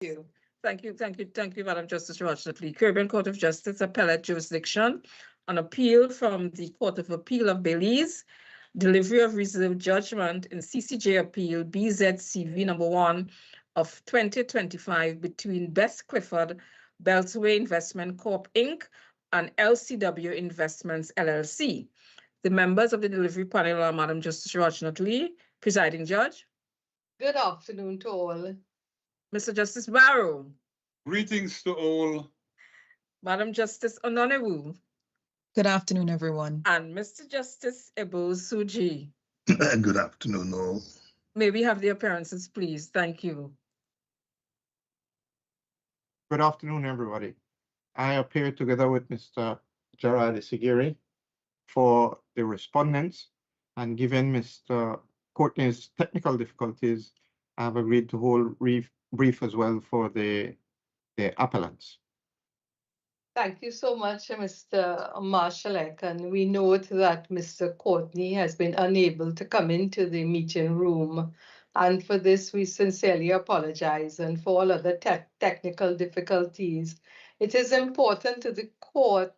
you. Thank you, Madam Justice Rochester. Caribbean Court of Justice Appellate Jurisdiction on appeal from the Court of Appeal of Belize, delivery of reserved judgment in CCJ Appeal BZCV number 1 of 2025 between Beth Clifford, Beltway Investment Corp. Inc. and LCW Investments LLC. The members of the delivery panel are Madam Justice Rochester, presiding judge. Good afternoon to all. Mr. Justice Barrow. Greetings to all. Madam Justice Ononewu. Good afternoon, everyone. And Mr. Justice Ebo Suji. Good afternoon, all. May we have the appearances, please? Thank you. Good afternoon, everybody. I appear together with Mr. Gerard Isigiri for the respondents, and given Mr. Courtney's technical difficulties, I have agreed to hold brief as well for the appellants. Thank you so much, Mr. Marshall-Eck, and we note that Mr. Courtney has been unable to come into the meeting room, and for this we sincerely apologize, and for all other technical difficulties. It is important to the court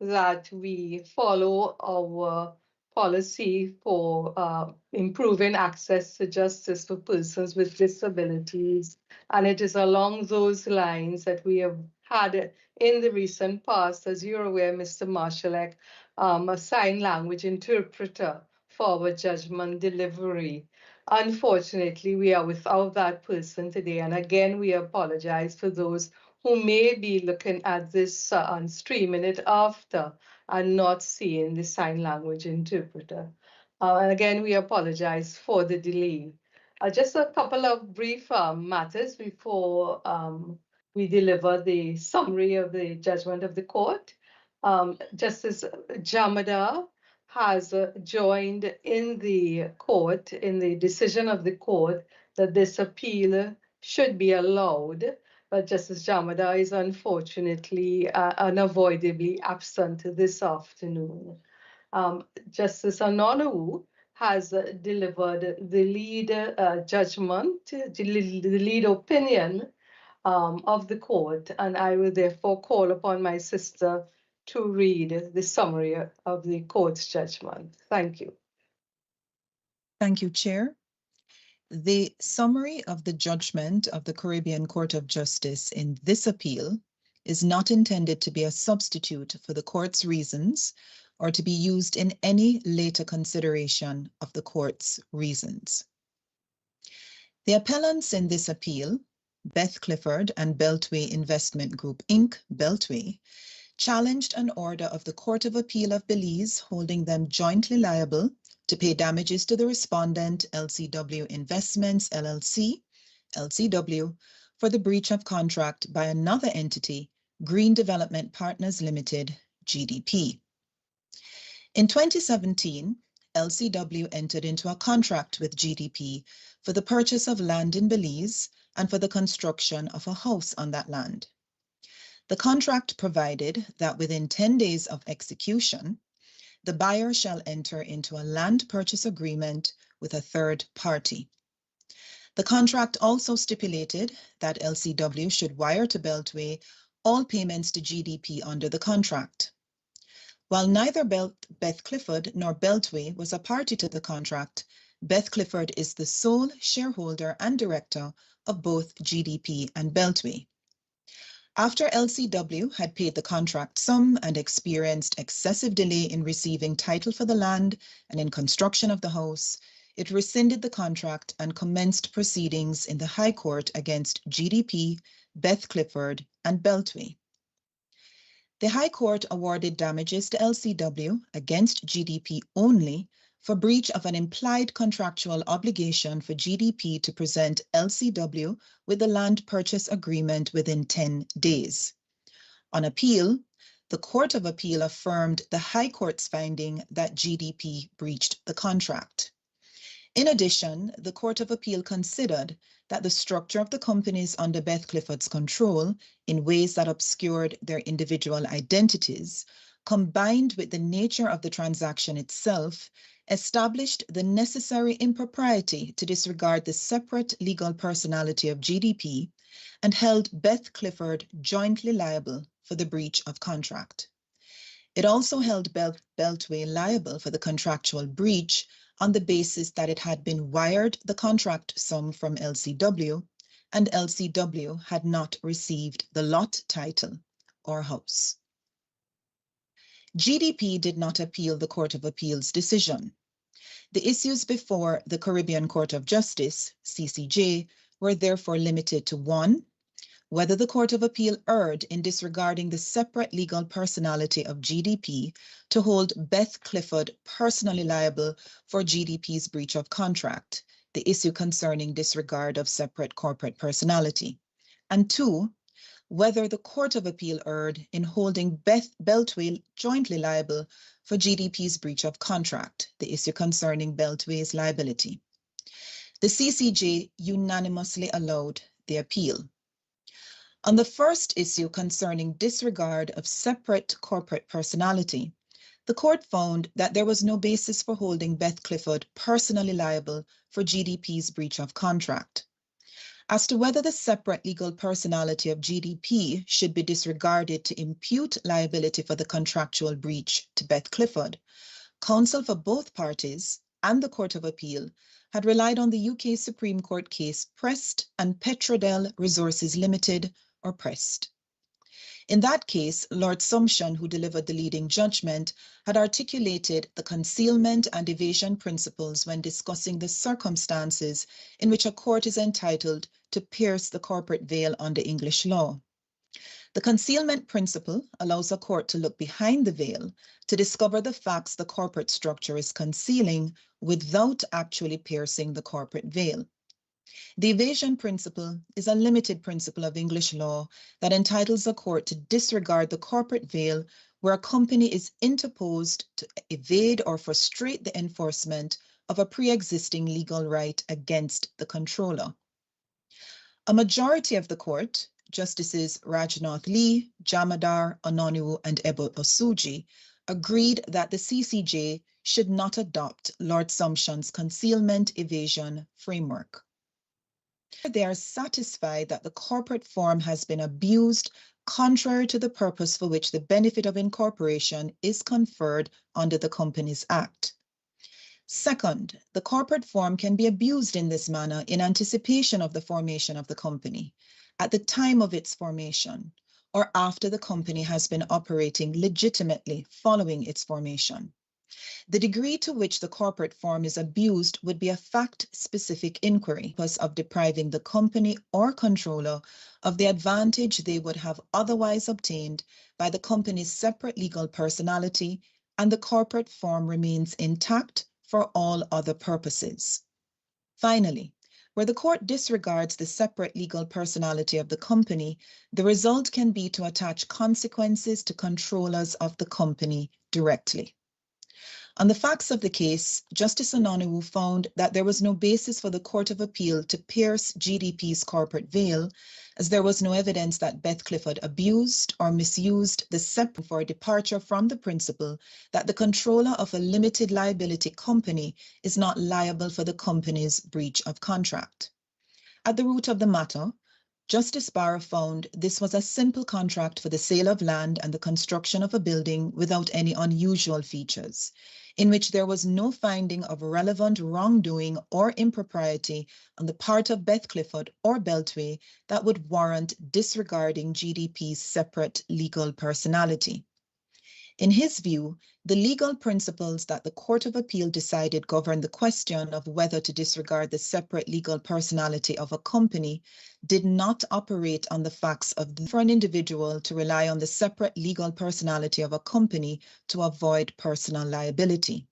that we follow our policy for improving access to justice for persons with disabilities, and it is along those lines that we have had in the recent past, as you're aware, Mr. Marshall-Eck, a sign language interpreter for our judgment delivery. Unfortunately, we are without that person today, and again, we apologize for those who may be looking at this and streaming it after and not seeing the sign language interpreter. And again, we apologize for the delay. Just a couple of brief matters before we deliver the summary of the judgment of the court. Justice Jamada has joined in the court, in the decision of the court, that this appeal should be allowed, but Justice Jamada is unfortunately unavoidably absent this afternoon. Justice Ononewu has delivered the lead judgment, the lead opinion of the court, and I will therefore call upon my sister to read the summary of the court's judgment. Thank you. Thank you, Chair. The summary of the judgment of the Caribbean Court of Justice in this appeal is not intended to be a substitute for the court's reasons or to be used in any later consideration of the court's reasons. The appellants in this appeal, Beth Clifford and Beltway Investment Group Inc., Beltway, challenged an order of the Court of Appeal of Belize holding them jointly liable to pay damages to the respondent LCW Investments LLC, LCW, for the breach of contract by another entity, Green Development Partners Limited, GDP. In 2017, LCW entered into a contract with GDP for the purchase of land in Belize and for the construction of a house on that land. The contract provided that within 10 days of execution, the buyer shall enter into a land purchase agreement with a third party. The contract also stipulated that LCW should wire to Beltway all payments to GDP under the contract. While neither Beth Clifford nor Beltway was a party to the contract, Beth Clifford is the sole shareholder and director of both GDP and Beltway. After LCW had paid the contract sum and experienced excessive delay in receiving title for the land and in construction of the house, it rescinded the contract and commenced proceedings in the High Court against GDP, Beth Clifford, and Beltway. The High Court awarded damages to LCW against GDP only for breach of an implied contractual obligation for GDP to present LCW with the land purchase agreement within 10 days. On appeal, the Court of Appeal affirmed the High Court's finding that GDP breached the contract. In addition, the Court of Appeal considered that the structure of the companies under Beth Clifford's control, in ways that obscured their individual identities, combined with the nature of the transaction itself, established the necessary impropriety to disregard the separate legal personality of GDP and held Beth Clifford jointly liable for the breach of contract. It also held Beltway liable for the contractual breach on the basis that it had been wired the contract sum from LCW and LCW had not received the lot title or house. GDP did not appeal the Court of Appeal's decision. The issues before the Caribbean Court of Justice, CCJ, were therefore limited to 1, whether the Court of Appeal erred in disregarding the separate legal personality of GDP to hold Beth Clifford personally liable for GDP's breach of contract, the issue concerning disregard of separate corporate personality, and 2, whether the Court of Appeal erred in holding Beltway jointly liable for GDP's breach of contract, the issue concerning Beltway's liability. The CCJ unanimously allowed the appeal. On the first issue concerning disregard of separate corporate personality, the court found that there was no basis for holding Beth Clifford personally liable for GDP's breach of contract. As to whether the separate legal personality of GDP should be disregarded to impute liability for the contractual breach to Beth Clifford, counsel for both parties and the Court of Appeal had relied on the UK Supreme Court case Prest and Petrodel Resources Limited, or Prest. In that case, Lord Sumption, who delivered the leading judgment, had articulated the concealment and evasion principles when discussing the circumstances in which a court is entitled to pierce the corporate veil under English law. The concealment principle allows a court to look behind the veil to discover the facts the corporate structure is concealing without actually piercing the corporate veil. The evasion principle is a limited principle of English law that entitles a court to disregard the corporate veil where a company is interposed to evade or frustrate the enforcement of a pre-existing legal right against the controller. A majority of the court, Justices Rajnath Lee, Jamadar, Ononu, and Ebo Osuji, agreed that the CCJ should not adopt Lord Sumption's concealment evasion framework. They are satisfied that the corporate form has been abused contrary to the purpose for which the benefit of incorporation is conferred under the Companies Act. Second, the corporate form can be abused in this manner in anticipation of the formation of the company, at the time of its formation, or after the company has been operating legitimately following its formation. The degree to which the corporate form is abused would be a fact-specific inquiry because of depriving the company or controller of the advantage they would have otherwise obtained by the company's separate legal personality, and the corporate form remains intact for all other purposes. Finally, where the court disregards the separate legal personality of the company, the result can be to attach consequences to controllers of the company directly. On the facts of the case, Justice Ononu found that there was no basis for the Court of Appeal to pierce GDP's corporate veil, as there was no evidence that Beth Clifford abused or misused the separate for a departure from the principle that the controller of a limited liability company is not liable for the company's breach of contract. At the root of the matter, Justice Barr found this was a simple contract for the sale of land and the construction of a building without any unusual features, in which there was no finding of relevant wrongdoing or impropriety on the part of Beth Clifford or Beltway that would warrant disregarding GDP's separate legal personality. In his view, the legal principles that the Court of Appeal decided govern the question of whether to disregard the separate legal personality of a company did not operate on the facts for an individual to rely on the separate legal personality of a company to avoid personal liability.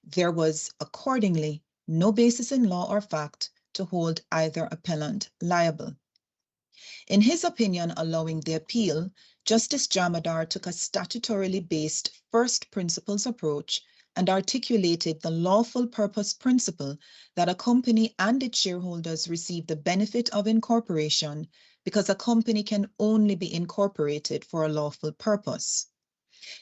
There was, accordingly, no basis in law or fact to hold either appellant liable. In his opinion allowing the appeal, Justice Jamadar took a statutorily based first principles approach and articulated the lawful purpose principle that a company and its shareholders receive the benefit of incorporation because a company can only be incorporated for a lawful purpose.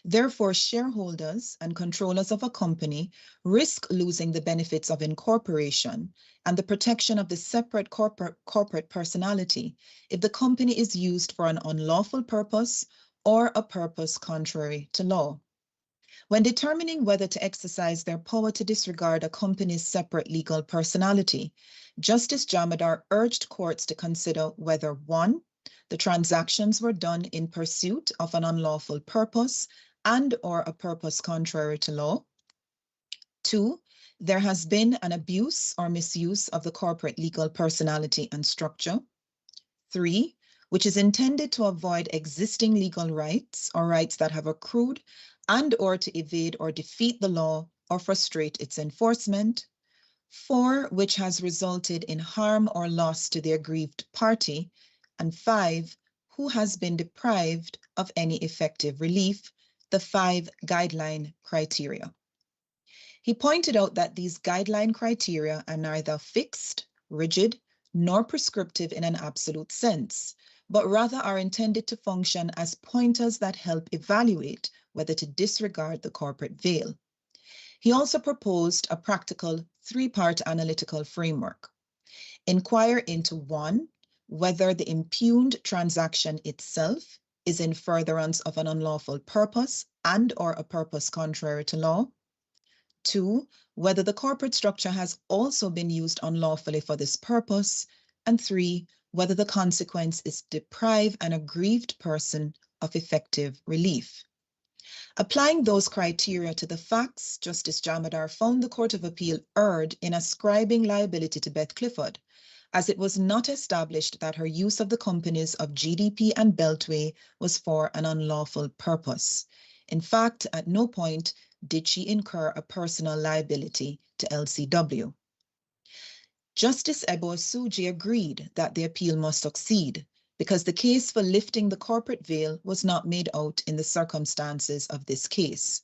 Therefore, shareholders and controllers of a company risk losing the benefits of incorporation and the protection of the separate corporate personality if the company is used for an unlawful purpose or a purpose contrary to law. When determining whether to exercise their power to disregard a company's separate legal personality, Justice Jamadar urged courts to consider whether 1, the transactions were done in pursuit of an unlawful purpose and or a purpose contrary to law. 2, there has been an abuse or misuse of the corporate legal personality and structure. 3, which is intended to avoid existing legal rights or rights that have accrued and or to evade or defeat the law or frustrate its enforcement. 4, which has resulted in harm or loss to the aggrieved party. And 5, who has been deprived of any effective relief, the 5 guideline criteria. He pointed out that these guideline criteria are neither fixed, rigid, nor prescriptive in an absolute sense, but rather are intended to function as pointers that help evaluate whether to disregard the corporate veil. He also proposed a practical 3-part analytical framework. Inquire into 1, whether the impugned transaction itself is in furtherance of an unlawful purpose and or a purpose contrary to law. 2, whether the corporate structure has also been used unlawfully for this purpose. And 3, whether the consequence is to deprive an aggrieved person of effective relief. Applying those criteria to the facts, Justice Jamadar found the Court of Appeal erred in ascribing liability to Beth Clifford, as it was not established that her use of the companies of GDP and Beltway was for an unlawful purpose. In fact, at no point did she incur a personal liability to LCW. Justice Ebo Osuji agreed that the appeal must succeed because the case for lifting the corporate veil was not made out in the circumstances of this case.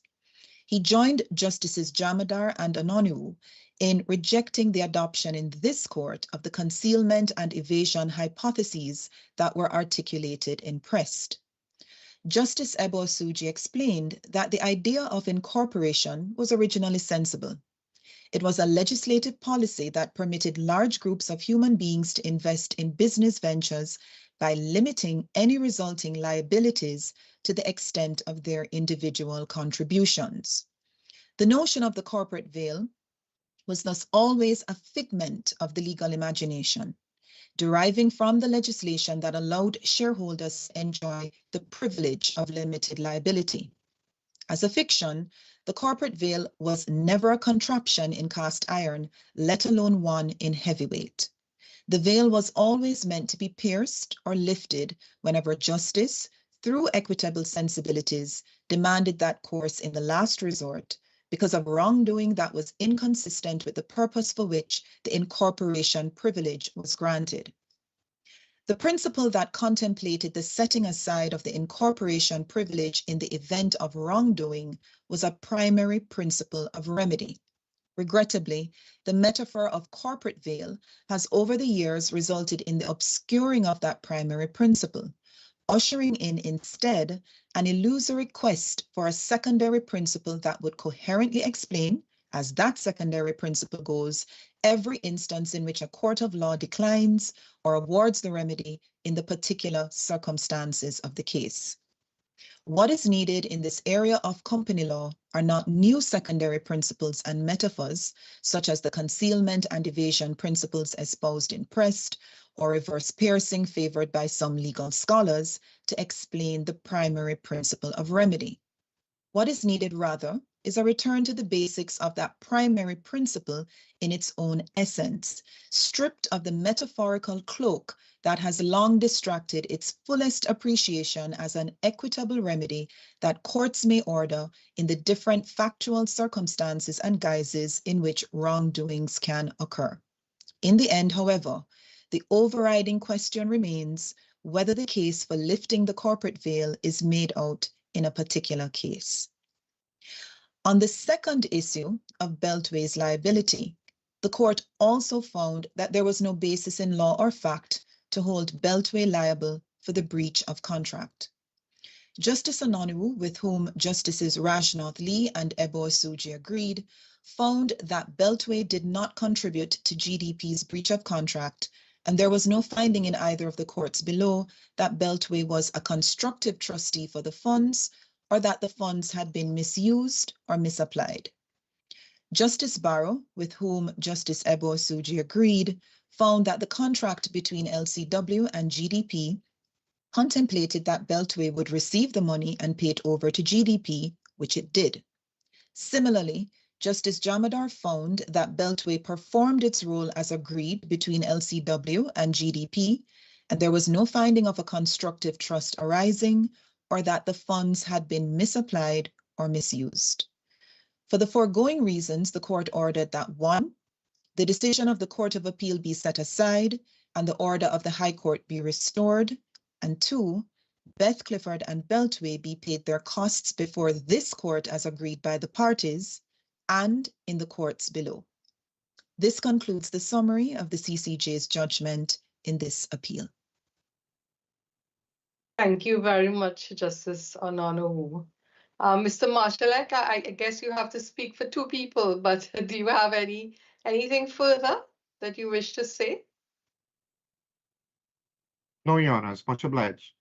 He joined Justices Jamadar and Anonu in rejecting the adoption in this court of the concealment and evasion hypotheses that were articulated in Prest. Justice Ebo Osuji explained that the idea of incorporation was originally sensible. It was a legislative policy that permitted large groups of human beings to invest in business ventures by limiting any resulting liabilities to the extent of their individual contributions. The notion of the corporate veil was thus always a figment of the legal imagination, deriving from the legislation that allowed shareholders to enjoy the privilege of limited liability. As a fiction, the corporate veil was never a contraption in cast iron, let alone one in heavyweight. The veil was always meant to be pierced or lifted whenever justice, through equitable sensibilities, demanded that course in the last resort because of wrongdoing that was inconsistent with the purpose for which the incorporation privilege was granted. The principle that contemplated the setting aside of the incorporation privilege in the event of wrongdoing was a primary principle of remedy. Regrettably, the metaphor of corporate veil has over the years resulted in the obscuring of that primary principle, ushering in instead an illusory quest for a secondary principle that would coherently explain, as that secondary principle goes, every instance in which a court of law declines or awards the remedy in the particular circumstances of the case. What is needed in this area of company law are not new secondary principles and metaphors, such as the concealment and evasion principles espoused in Prest, or reverse piercing favored by some legal scholars to explain the primary principle of remedy. What is needed rather is a return to the basics of that primary principle in its own essence, stripped of the metaphorical cloak that has long distracted its fullest appreciation as an equitable remedy that courts may order in the different factual circumstances and guises in which wrongdoings can occur. In the end, however, the overriding question remains whether the case for lifting the corporate veil is made out in a particular case. On the second issue of Beltway's liability, the court also found that there was no basis in law or fact to hold Beltway liable for the breach of contract. Justice Anonu, with whom Justices Rajnath Lee and Ebo Osuji agreed, found that Beltway did not contribute to GDP's breach of contract, and there was no finding in either of the courts below that Beltway was a constructive trustee for the funds or that the funds had been misused or misapplied. Justice Barrow, with whom Justice Ebo Osuji agreed, found that the contract between LCW and GDP contemplated that Beltway would receive the money and pay it over to GDP, which it did. Similarly, Justice Jamadar found that Beltway performed its role as agreed between LCW and GDP, and there was no finding of a constructive trust arising or that the funds had been misapplied or misused. For the foregoing reasons, the court ordered that 1, the decision of the Court of Appeal be set aside and the order of the High Court be restored, and 2, Beth Clifford and Beltway be paid their costs before this court as agreed by the parties and in the courts below. This concludes the summary of the CCJ's judgment in this appeal. Thank you very much, Justice Anonu. Mr. Marshallek, I guess you have to speak for 2 people, but do you have anything further that you wish to say? No, Your Honors, much obliged.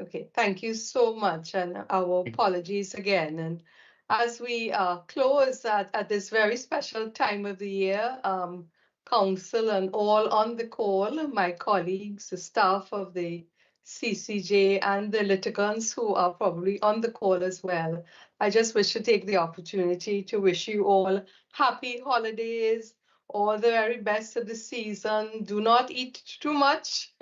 Okay, thank you so much, and our apologies again. And as we close at this very special time of the year, Council and all on the call, my colleagues, the staff of the CCJ and the litigants who are probably on the call as well, I just wish to take the opportunity to wish you all happy holidays, all the very best of the season. Do not eat too much.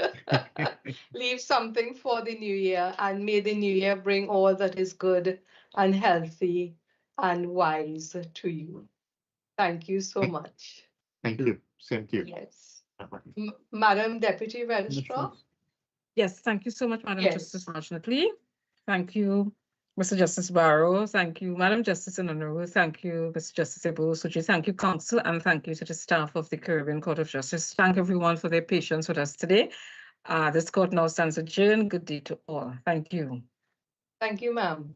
Leave something for the new year, and may the new year bring all that is good and healthy and wise to you. Thank you so much. Thank you. Same to you. Yes. Madam Deputy Registrar? Yes, thank you so much, Madam Yes. Justice Marshall-Lee. Thank you, Mr. Justice Barrow. Thank you, Madam Justice Anonu. Thank you, Mr. Justice Ebo Osuji. Thank you, Council, and thank you to the staff of the Caribbean Court of Justice. Thank everyone for their patience with us today. This court now stands adjourned. Good day to all. Thank you. Thank you, ma'am.